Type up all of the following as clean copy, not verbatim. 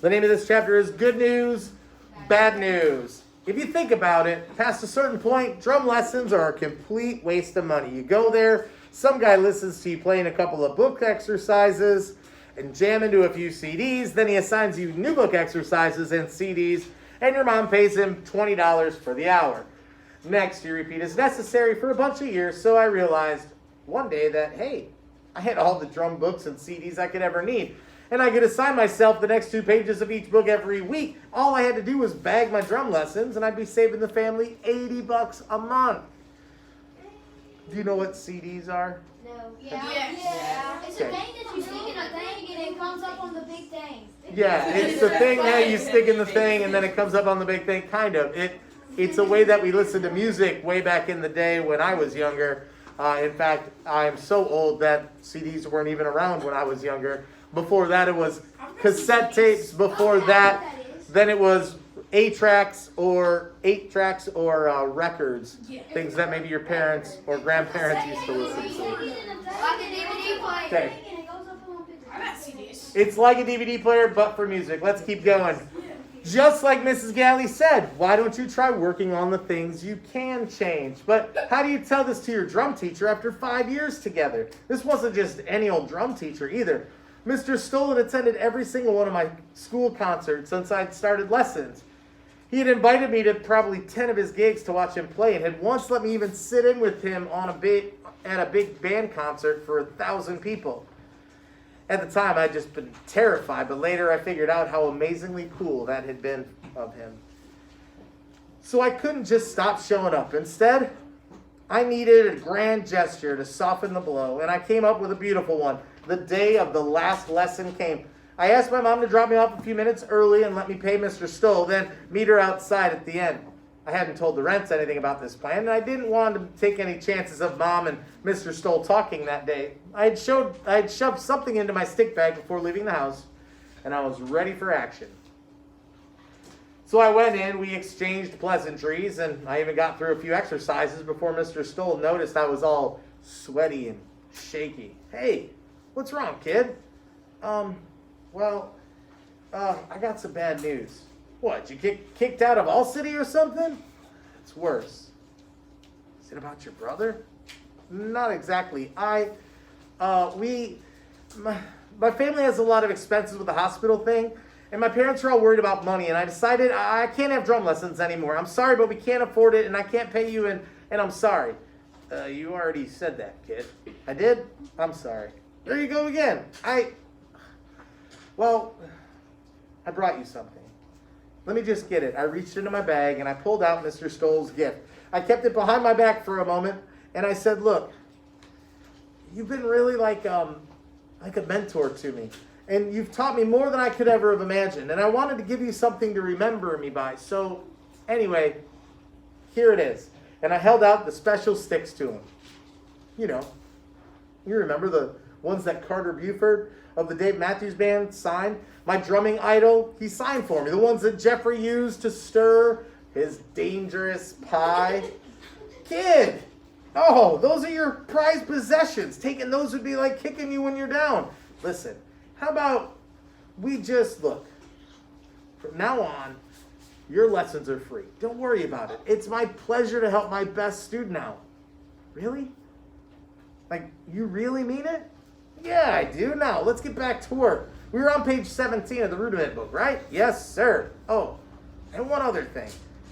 The name of this chapter is Good News, Bad News. If you think about it, past a certain point, drum lessons are a complete waste of money. You go there, some guy listens to you playing a couple of book exercises and jam into a few CDs, then he assigns you new book exercises and CDs, and your mom pays him $20 for the hour. Next, you repeat is necessary for a bunch of years, so I realized one day that, hey, I had all the drum books and CDs I could ever need, and I could assign myself the next 2 pages of each book every week. All I had to do was bag my drum lessons, and I'd be saving the family $80 a month. Do you know what CDs are? No. Yeah. It's a thing that you stick in a thing and it comes up on the big thing. Yeah, it's the thing that you stick in the thing and then it comes up on the big thing, kind of. It's a way that we listened to music way back in the day when I was younger. In fact, I'm so old that CDs weren't even around when I was younger. Before that, it was cassette tapes. Before that, then it was 8 tracks or records. Things that maybe your parents or grandparents used to listen to. Okay. It's like a DVD player, but for music. Let's keep going. Just like Mrs. Galley said, why don't you try working on the things you can change? But how do you tell this to your drum teacher after 5 years together? This wasn't just any old drum teacher either. Mr. Stoll had attended every single one of my school concerts since I'd started lessons. He had invited me to probably 10 of his gigs to watch him play and had once let me even sit in with him at a big band concert for 1,000 people. At the time, I'd just been terrified, but later I figured out how amazingly cool that had been of him. So I couldn't just stop showing up. Instead, I needed a grand gesture to soften the blow, and I came up with a beautiful one. The day of the last lesson came. I asked my mom to drop me off a few minutes early and let me pay Mr. Stoll, then meet her outside at the end. I hadn't told the rents anything about this plan, and I didn't want to take any chances of Mom and Mr. Stoll talking that day. I had shoved something into my stick bag before leaving the house, and I was ready for action. So I went in, we exchanged pleasantries, and I even got through a few exercises before Mr. Stoll noticed I was all sweaty and shaky. Hey, what's wrong, kid? I got some bad news. What, you get kicked out of All City or something? It's worse. Is it about your brother? Not exactly. My family has a lot of expenses with the hospital thing, and my parents are all worried about money, and I decided I can't have drum lessons anymore. I'm sorry, but we can't afford it, and I can't pay you, and I'm sorry. You already said that, kid. I did? I'm sorry. There you go again. I brought you something. Let me just get it. I reached into my bag and I pulled out Mr. Stoll's gift. I kept it behind my back for a moment and I said, look, you've been really like a mentor to me. And you've taught me more than I could ever have imagined. And I wanted to give you something to remember me by. So anyway, here it is. And I held out the special sticks to him. You know, you remember the ones that Carter Buford of the Dave Matthews Band signed? My drumming idol, he signed for me. The ones that Jeffrey used to stir his dangerous pie. Kid, oh, those are your prized possessions. Taking those would be like kicking you when you're down. Listen, how about we just look. From now on, your lessons are free. Don't worry about it. It's my pleasure to help my best student out. Really? Like, you really mean it? Yeah, I do. Now, let's get back to work. We were on page 17 of the Rudiment book, right? Yes, sir. Oh, and one other thing.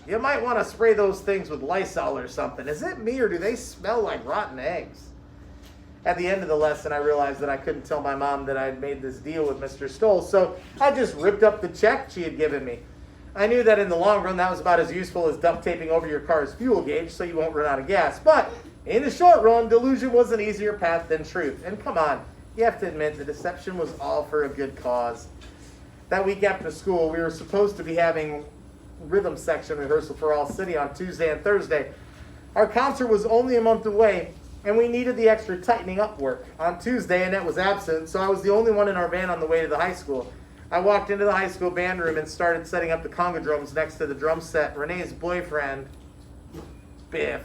You might want to spray those things with Lysol or something. Is it me or do they smell like rotten eggs? At the end of the lesson, I realized that I couldn't tell my mom that I had made this deal with Mr. Stoll, so I just ripped up the check she had given me. I knew that in the long run, that was about as useful as duct taping over your car's fuel gauge so you won't run out of gas. But in the short run, delusion was an easier path than truth. And come on. You have to admit, the deception was all for a good cause. That week after school, we were supposed to be having rhythm section rehearsal for All City on Tuesday and Thursday. Our concert was only a month away, and we needed the extra tightening up work. On Tuesday, Annette was absent, so I was the only one in our van on the way to the high school. I walked into the high school band room and started setting up the conga drums next to the drum set. Renee's boyfriend, Biff,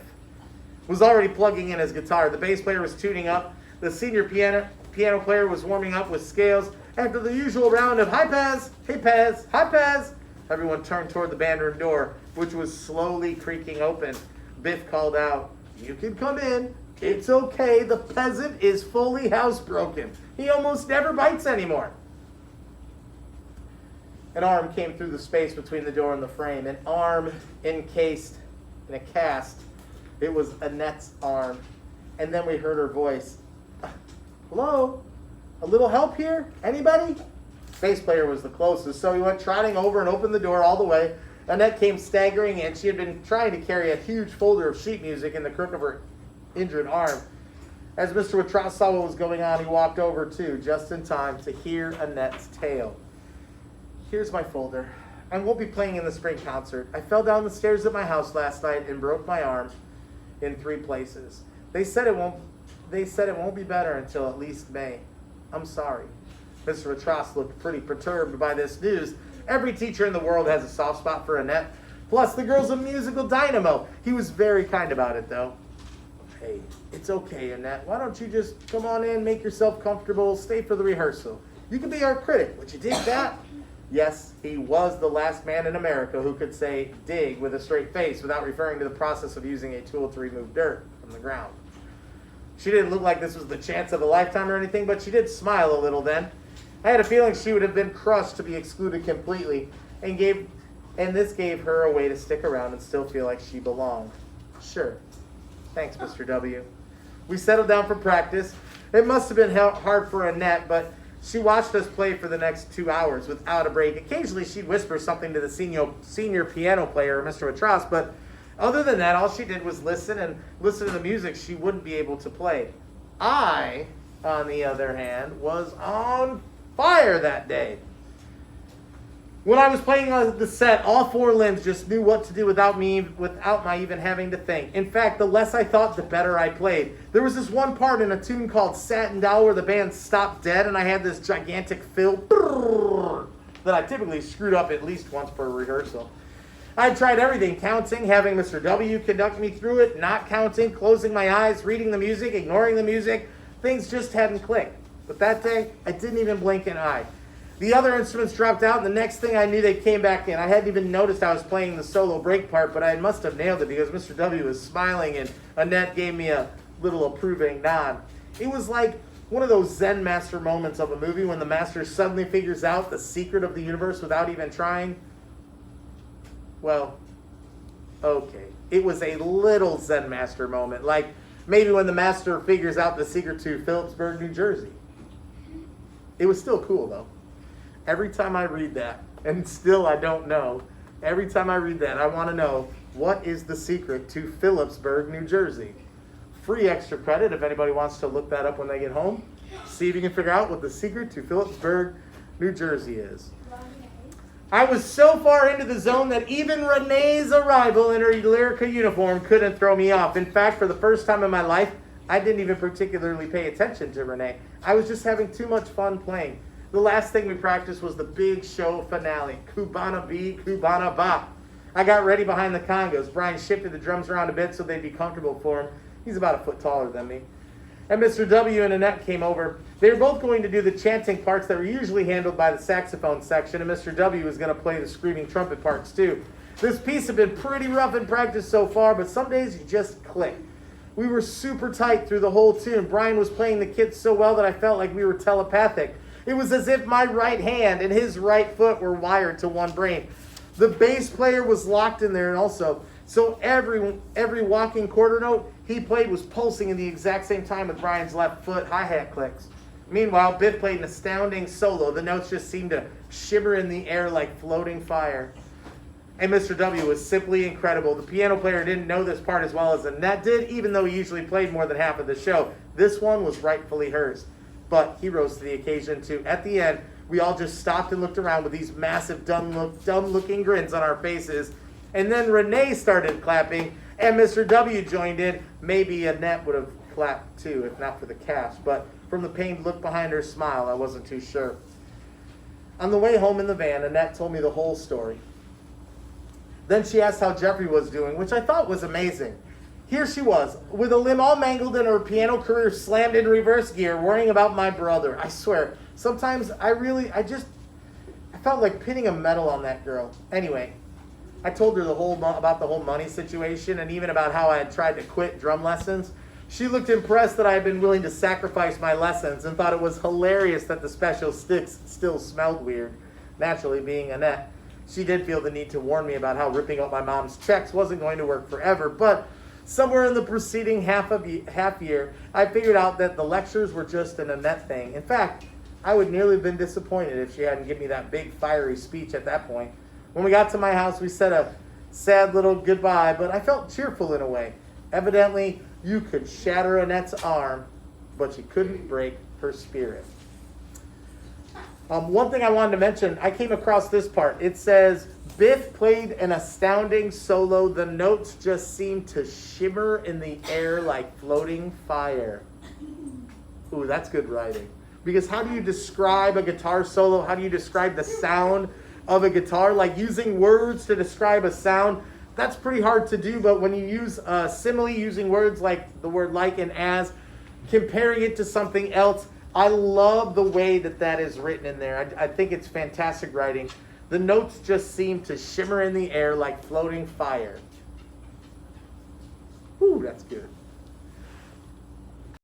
was already plugging in his guitar. The bass player was tuning up. The senior piano player was warming up with scales, After the usual round of hi Paz, hey Paz, hi Paz, everyone turned toward the band room door, which was slowly creaking open. Biff called out, "You can come in. It's okay. The peasant is fully housebroken. He almost never bites anymore." An arm came through the space between the door and the frame, an arm encased in a cast. It was Annette's arm. And then we heard her voice. "Hello? A little help here? Anybody?" Bass player was the closest, so he went trotting over and opened the door all the way. Annette came staggering in. She had been trying to carry a huge folder of sheet music in the crook of her injured arm. As Mr. Watras saw what was going on, he walked over too, just in time to hear Annette's tale. "Here's my folder. I won't be playing in the spring concert. I fell down the stairs at my house last night and broke my arm in 3 places. They said it won't be better until at least May. I'm sorry." Mr. Watras looked pretty perturbed by this news. Every teacher in the world has a soft spot for Annette. Plus, the girl's a musical dynamo. He was very kind about it, though. "Hey, it's okay, Annette. Why don't you just come on in, make yourself comfortable, stay for the rehearsal? You can be our critic. Would you dig that?" Yes, he was the last man in America who could say dig with a straight face without referring to the process of using a tool to remove dirt from the ground. She didn't look like this was the chance of a lifetime or anything, but she did smile a little then. I had a feeling she would have been crushed to be excluded completely, and this gave her a way to stick around and still feel like she belonged. "Sure. Thanks, Mr. W." We settled down for practice. It must have been hard for Annette, but she watched us play for the next 2 hours without a break. Occasionally, she'd whisper something to the senior piano player, Mr. Watras, but other than that, all she did was listen to the music she wouldn't be able to play. I, on the other hand, was on fire that day. When I was playing the set, all 4 limbs just knew what to do without my even having to think. In fact, the less I thought, the better I played. There was this one part in a tune called Satin Doll where the band stopped dead, and I had this gigantic fill that I typically screwed up at least once per rehearsal. I tried everything, counting, having Mr. W conduct me through it, not counting, closing my eyes, reading the music, ignoring the music. Things just hadn't clicked. But that day, I didn't even blink an eye. The other instruments dropped out, and the next thing I knew, they came back in. I hadn't even noticed I was playing the solo break part, but I must have nailed it because Mr. W was smiling, and Annette gave me a little approving nod. It was like one of those Zen master moments of a movie when the master suddenly figures out the secret of the universe without even trying. Well, okay. It was a little Zen master moment, like maybe when the master figures out the secret to Phillipsburg, New Jersey. It was still cool, though. Every time I read that, and still I don't know, every time I read that, I want to know, what is the secret to Phillipsburg, New Jersey? Free extra credit if anybody wants to look that up when they get home. See if you can figure out what the secret to Phillipsburg, New Jersey is. I was so far into the zone that even Renee's arrival in her Lyrica uniform couldn't throw me off. In fact, for the first time in my life, I didn't even particularly pay attention to Renee. I was just having too much fun playing. The last thing we practiced was the big show finale, Cubana B, Cubana Ba. I got ready behind the congos. Brian shifted the drums around a bit so they'd be comfortable for him. He's about a foot taller than me. And Mr. W and Annette came over. They were both going to do the chanting parts that were usually handled by the saxophone section, and Mr. W was going to play the screaming trumpet parts too. This piece had been pretty rough in practice so far, but some days you just click. We were super tight through the whole tune. Brian was playing the kids so well that I felt like we were telepathic. It was as if my right hand and his right foot were wired to one brain. The bass player was locked in there, and also, so every walking quarter note he played was pulsing in the exact same time with Brian's left foot hi-hat clicks. Meanwhile, Biff played an astounding solo. The notes just seemed to shimmer in the air like floating fire. And Mr. W was simply incredible. The piano player didn't know this part as well as Annette did, even though he usually played more than half of the show. This one was rightfully hers. But he rose to the occasion too. At the end, we all just stopped and looked around with these massive dumb-looking grins on our faces. And then Renee started clapping, and Mr. W joined in. Maybe Annette would have clapped too, if not for the cast. But from the pained look behind her smile, I wasn't too sure. On the way home in the van, Annette told me the whole story. Then she asked how Jeffrey was doing, which I thought was amazing. Here she was, with a limb all mangled and her piano career slammed in reverse gear, worrying about my brother. I swear, sometimes I felt like pinning a medal on that girl. Anyway, I told her about the whole money situation and even about how I had tried to quit drum lessons. She looked impressed that I had been willing to sacrifice my lessons and thought it was hilarious that the special sticks still smelled weird. Naturally, being Annette, she did feel the need to warn me about how ripping out my mom's checks wasn't going to work forever, but somewhere in the preceding half year, I figured out that the lectures were just an Annette thing. In fact, I would nearly have been disappointed if she hadn't given me that big fiery speech at that point. When we got to my house, we said a sad little goodbye, but I felt cheerful in a way. Evidently, you could shatter Annette's arm, but you couldn't break her spirit. One thing I wanted to mention, I came across this part. It says, Biff played an astounding solo. The notes just seemed to shimmer in the air like floating fire. Ooh, that's good writing. Because how do you describe a guitar solo? How do you describe the sound of a guitar? Like using words to describe a sound, that's pretty hard to do. But when you use simile, using words like the word like and as, comparing it to something else, I love the way that is written in there. I think it's fantastic writing. The notes just seem to shimmer in the air like floating fire. Ooh, that's good.